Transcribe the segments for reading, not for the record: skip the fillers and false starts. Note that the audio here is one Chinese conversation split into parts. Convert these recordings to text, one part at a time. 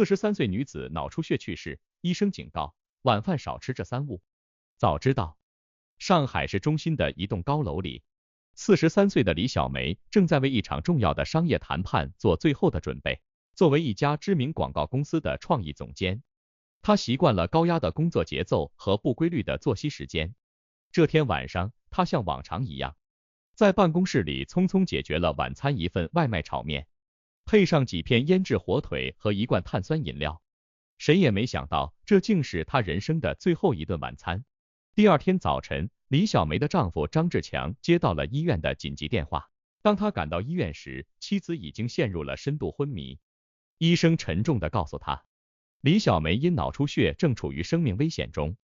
43岁女子脑出血去世，医生警告，晚饭少吃这3物。早知道。上海市中心的一栋高楼里，43岁的李小梅正在为一场重要的商业谈判做最后的准备。作为一家知名广告公司的创意总监，她习惯了高压的工作节奏和不规律的作息时间。这天晚上，她像往常一样，在办公室里匆匆解决了晚餐一份外卖炒面，配上几片腌制火腿和一罐碳酸饮料。谁也没想到，这竟是她人生的最后一顿晚餐。第二天早晨，李小梅的丈夫张志强接到了医院的紧急电话。当他赶到医院时，妻子已经陷入了深度昏迷。医生沉重地告诉他，李小梅因脑出血正处于生命危险中。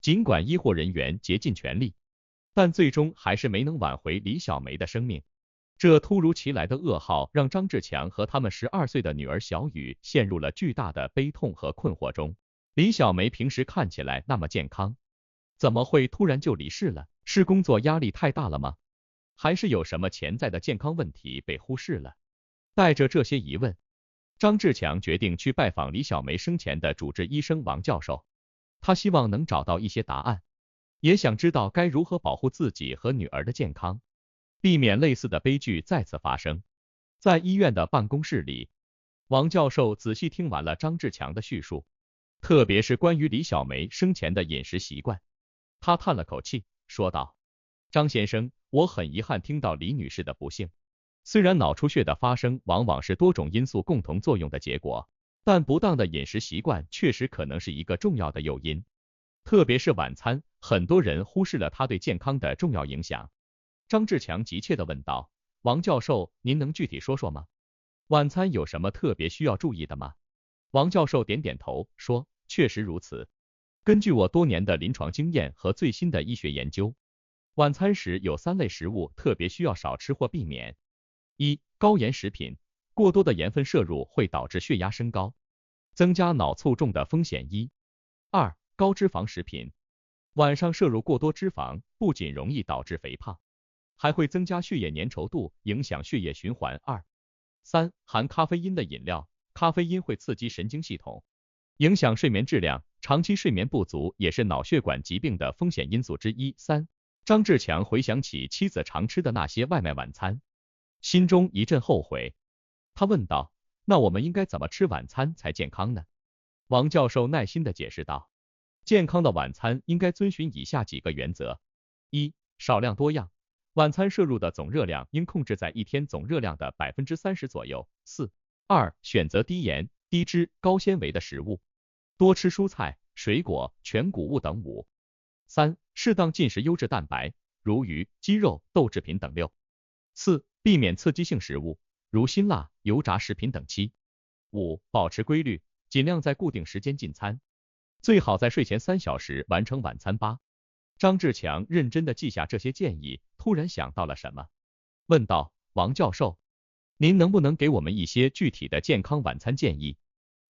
尽管医护人员竭尽全力，但最终还是没能挽回李小梅的生命。这突如其来的噩耗让张志强和他们12岁的女儿小雨陷入了巨大的悲痛和困惑中。李小梅平时看起来那么健康，怎么会突然就离世了？是工作压力太大了吗？还是有什么潜在的健康问题被忽视了？带着这些疑问，张志强决定去拜访李小梅生前的主治医生王教授。他希望能找到一些答案，也想知道该如何保护自己和女儿的健康，避免类似的悲剧再次发生。在医院的办公室里，王教授仔细听完了张志强的叙述，特别是关于李小梅生前的饮食习惯。他叹了口气，说道：张先生，我很遗憾听到李女士的不幸。虽然脑出血的发生往往是多种因素共同作用的结果，但不当的饮食习惯确实可能是一个重要的诱因。特别是晚餐，很多人忽视了它对健康的重要影响。张志强急切地问道：王教授，您能具体说说吗？晚餐有什么特别需要注意的吗？王教授点点头，说：确实如此。根据我多年的临床经验和最新的医学研究，晚餐时有3类食物特别需要少吃或避免。1. 高盐食品，过多的盐分摄入会导致血压升高，增加脑卒中的风险。2. 高脂肪食品，晚上摄入过多脂肪不仅容易导致肥胖，还会增加血液粘稠度，影响血液循环。3. 含咖啡因的饮料，咖啡因会刺激神经系统，影响睡眠质量，长期睡眠不足也是脑血管疾病的风险因素之一。张志强回想起妻子常吃的那些外卖晚餐，心中一阵后悔。他问道：那我们应该怎么吃晚餐才健康呢？王教授耐心地解释道：健康的晚餐应该遵循以下几个原则。1. 少量多样，晚餐摄入的总热量应控制在一天总热量的30%左右。2. 选择低盐、低脂、高纤维的食物，多吃蔬菜、水果、全谷物等。3. 适当进食优质蛋白，如鱼、鸡肉、豆制品等。4. 避免刺激性食物，如辛辣、油炸食品等。5. 保持规律，尽量在固定时间进餐，最好在睡前3小时完成晚餐。张志强认真地记下这些建议，突然想到了什么，问道：王教授，您能不能给我们一些具体的健康晚餐建议？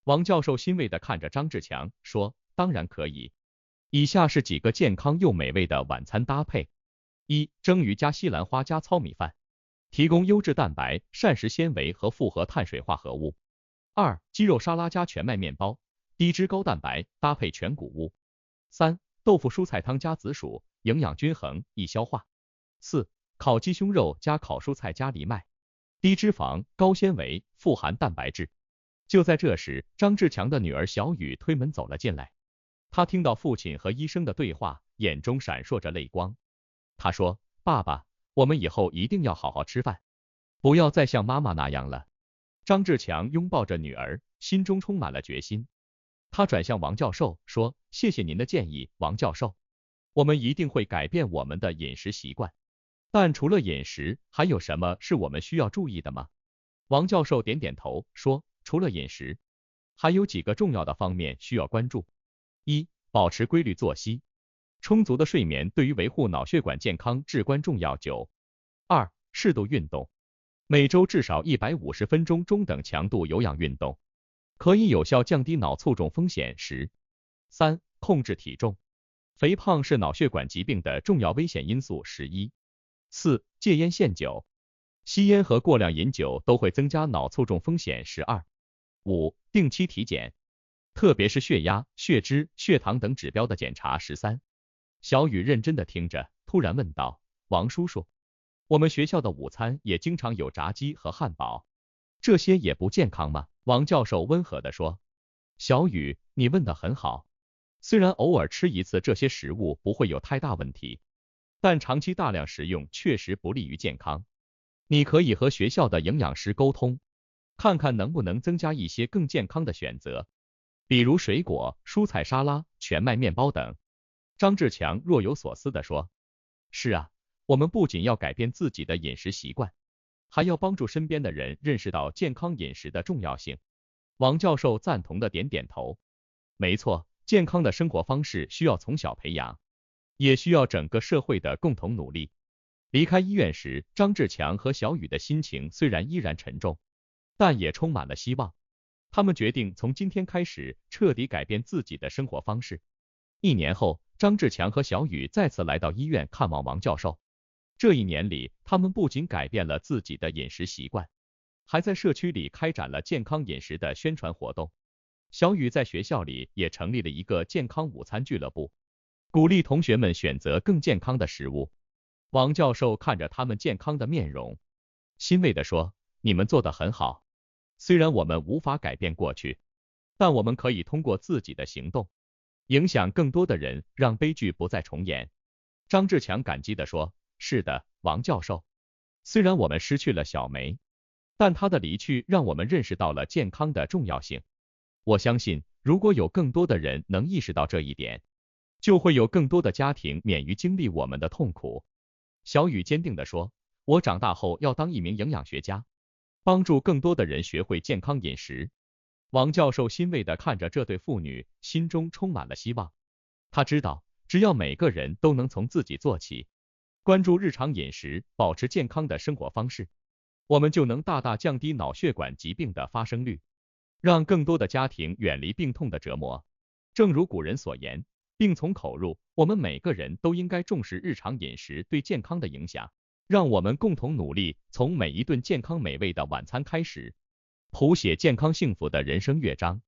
王教授欣慰地看着张志强，说：当然可以。以下是几个健康又美味的晚餐搭配。1. 蒸鱼加西兰花加糙米饭，提供优质蛋白、膳食纤维和复合碳水化合物。2. 鸡肉沙拉加全麦面包，低脂高蛋白，搭配全谷物。3. 豆腐蔬菜汤加紫薯，营养均衡，易消化。4. 烤鸡胸肉加烤蔬菜加藜麦，低脂肪、高纤维，富含蛋白质。就在这时，张志强的女儿小雨推门走了进来。她听到父亲和医生的对话，眼中闪烁着泪光。她说：爸爸，我们以后一定要好好吃饭，不要再像妈妈那样了。张志强拥抱着女儿，心中充满了决心。他转向王教授，说：谢谢您的建议，王教授，我们一定会改变我们的饮食习惯。但除了饮食，还有什么是我们需要注意的吗？王教授点点头，说：除了饮食，还有几个重要的方面需要关注。1. 保持规律作息，充足的睡眠对于维护脑血管健康至关重要。2. 适度运动，每周至少150分钟中等强度有氧运动，可以有效降低脑卒中风险。3. 控制体重，肥胖是脑血管疾病的重要危险因素。4. 戒烟限酒，吸烟和过量饮酒都会增加脑卒中风险。5. 定期体检，特别是血压、血脂、血糖等指标的检查。13. 小雨认真的听着，突然问道，王叔叔，我们学校的午餐也经常有炸鸡和汉堡，这些也不健康吗？王教授温和的说，小雨，你问得很好，虽然偶尔吃一次这些食物不会有太大问题，但长期大量食用确实不利于健康。你可以和学校的营养师沟通，看看能不能增加一些更健康的选择，比如水果、蔬菜沙拉、全麦面包等。张志强若有所思地说，是啊，我们不仅要改变自己的饮食习惯，还要帮助身边的人认识到健康饮食的重要性。王教授赞同的点点头，没错，健康的生活方式需要从小培养，也需要整个社会的共同努力。离开医院时，张志强和小雨的心情虽然依然沉重，但也充满了希望。他们决定从今天开始彻底改变自己的生活方式。1年后，张志强和小雨再次来到医院看望王教授。这1年里，他们不仅改变了自己的饮食习惯，还在社区里开展了健康饮食的宣传活动。小雨在学校里也成立了一个健康午餐俱乐部，鼓励同学们选择更健康的食物。王教授看着他们健康的面容，欣慰地说，你们做得很好，虽然我们无法改变过去，但我们可以通过自己的行动，影响更多的人，让悲剧不再重演。张志强感激地说，是的，王教授，虽然我们失去了小梅，但她的离去让我们认识到了健康的重要性。我相信，如果有更多的人能意识到这一点，就会有更多的家庭免于经历我们的痛苦。小雨坚定地说，我长大后要当一名营养学家，帮助更多的人学会健康饮食。王教授欣慰地看着这对父女，心中充满了希望。他知道，只要每个人都能从自己做起，关注日常饮食，保持健康的生活方式，我们就能大大降低脑血管疾病的发生率，让更多的家庭远离病痛的折磨。正如古人所言，病从口入，我们每个人都应该重视日常饮食对健康的影响。让我们共同努力，从每一顿健康美味的晚餐开始，谱写健康幸福的人生乐章。